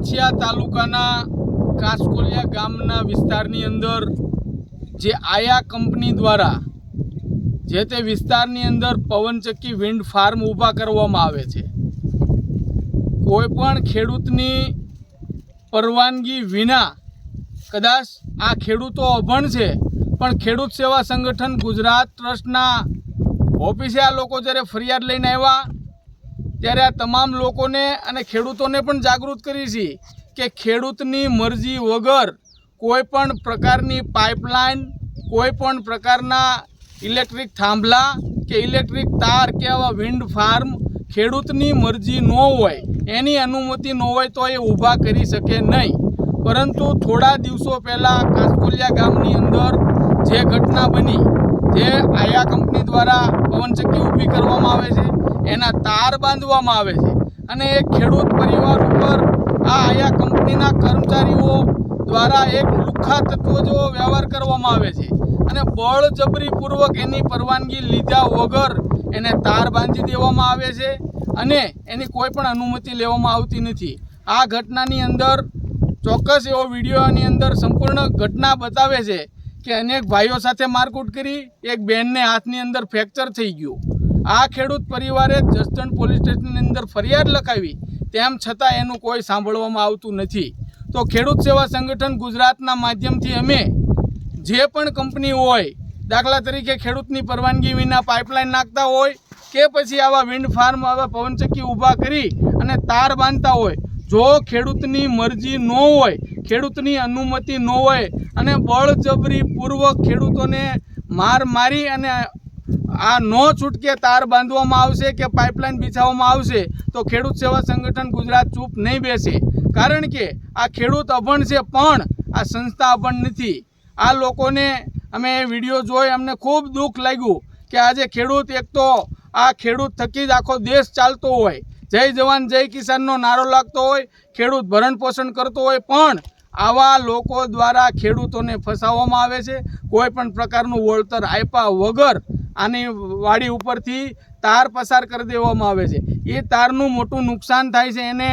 વિછિયા તાલુકાના કાસકોલિયા ગામના વિસ્તારની અંદર જે આયા કંપની દ્વારા જે તે વિસ્તારની અંદર પવનચક્કી વિન્ડ ફાર્મ ઊભા કરવામાં આવે છે, કોઈપણ ખેડૂતની પરવાનગી વિના, કદાચ આ ખેડૂતો અભણ છે પણ ખેડૂત સેવા સંગઠન ગુજરાત ટ્રસ્ટના ઓફિસે આ લોકો જ્યારે ફરિયાદ લઈને આવ્યા ત્યારે આ તમામ લોકોને અને ખેડૂતોને પણ જાગૃત કરી છે કે ખેડૂતની મરજી વગર કોઈ પણ પ્રકારની પાઇપલાઇન, કોઈ પણ પ્રકારના ઇલેક્ટ્રિક થાંભલા કે ઇલેક્ટ્રિક તાર કે આવા વિન્ડ ફાર્મ ખેડૂતની મરજી ન હોય, એની અનુમતિ ન હોય તો એ ઊભા કરી શકે નહીં. પરંતુ થોડા દિવસો પહેલાં કાસકોલિયા ગામની અંદર જે ઘટના બની, જે આયા કંપની દ્વારા પવનચક્કી ઊભી કરવામાં આવે છે, એના તાર બાંધવામાં આવે છે અને એક ખેડૂત પરિવાર ઉપર આ આયા કંપનીના કર્મચારીઓ દ્વારા એક લુખ્ખા તત્વો જેવો વ્યવહાર કરવામાં આવે છે અને બળજબરીપૂર્વક એની પરવાનગી લીધા વગર એને તાર બાંધી દેવામાં આવે છે અને એની કોઈ પણ અનુમતિ લેવામાં આવતી નથી. આ ઘટનાની અંદર ચોક્કસ એવો વિડીયોની અંદર સંપૂર્ણ ઘટના બતાવે છે કે અનેક ભાઈઓ સાથે મારકૂટ કરી એક બહેનને હાથની અંદર ફ્રેક્ચર થઈ ગયું. આ ખેડૂત પરિવારે જસદણ પોલીસ સ્ટેશનની અંદર ફરિયાદ લખાવી, તેમ છતાં એનું કોઈ સાંભળવામાં આવતું નથી. તો ખેડૂત સેવા સંગઠન ગુજરાતના માધ્યમથી અમે જે પણ કંપની હોય, દાખલા તરીકે ખેડૂતની પરવાનગી વિના પાઇપલાઇન નાખતા હોય કે પછી આવા વિન્ડ ફાર્મ, આવા પવનચક્કી ઊભા કરી અને તાર બાંધતા હોય, જો ખેડૂતની મરજી ન હોય, ખેડૂતની અનુમતિ ન હોય અને બળજબરીપૂર્વક ખેડૂતોને માર મારી અને આ નો છૂટકે તાર બાંધવામાં આવશે કે પાઇપલાઇન બિછાવવામાં આવશે તો ખેડૂત સેવા સંગઠન ગુજરાત ચૂપ નહીં બેસે. કારણ કે આ ખેડૂત અભણ છે પણ આ સંસ્થા અભણ નથી. આ લોકોને અમે વિડીયો જોઈ અમને ખૂબ દુઃખ લાગ્યું કે આજે ખેડૂત, એક તો આ ખેડૂત થકી જ આખો દેશ ચાલતો હોય, જય જવાન જય કિસાનનો નારો લાગતો હોય, ખેડૂત ભરણ પોષણ કરતો હોય, પણ આવા લોકો દ્વારા ખેડૂતોને ફસાવવામાં આવે છે. કોઈ પણ પ્રકારનું વળતર આપ્યા વગર આની વાડી ઉપરથી તાર પસાર કરી દેવામાં આવે છે. એ તારનું મોટું નુકસાન થાય છે. એને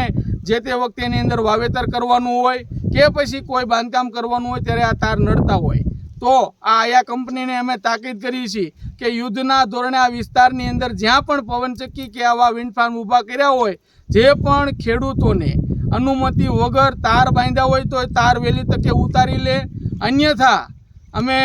જે તે વખતે એની અંદર વાવેતર કરવાનું હોય કે પછી કોઈ બાંધકામ કરવાનું હોય ત્યારે આ તાર નડતા હોય. તો આ આયા કંપનીને અમે તાકીદ કરી છે કે યુદ્ધના ધોરણે આ વિસ્તારની અંદર જ્યાં પણ પવનચક્કી કે આવા વિન્ડ ફાર્મ ઊભા કર્યા હોય, જે પણ ખેડૂતોને અનુમતિ વગર તાર બાંધ્યા હોય તો તાર વહેલી તકે ઉતારી લે, અન્યથા અમે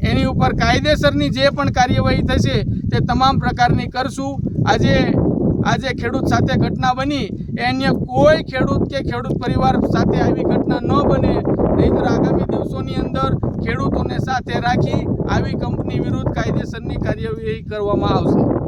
એની ઉપર કાયદેસરની જે પણ કાર્યવાહી થશે તે તમામ પ્રકારની કરશું. આજે ખેડૂત સાથે ઘટના બની, એ અન્ય કોઈ ખેડૂત કે ખેડૂત પરિવાર સાથે આવી ઘટના ન બને, નહીંતર આગામી દિવસોની અંદર ખેડૂતોને સાથે રાખી આવી કંપની વિરુદ્ધ કાયદેસરની કાર્યવાહી કરવામાં આવશે.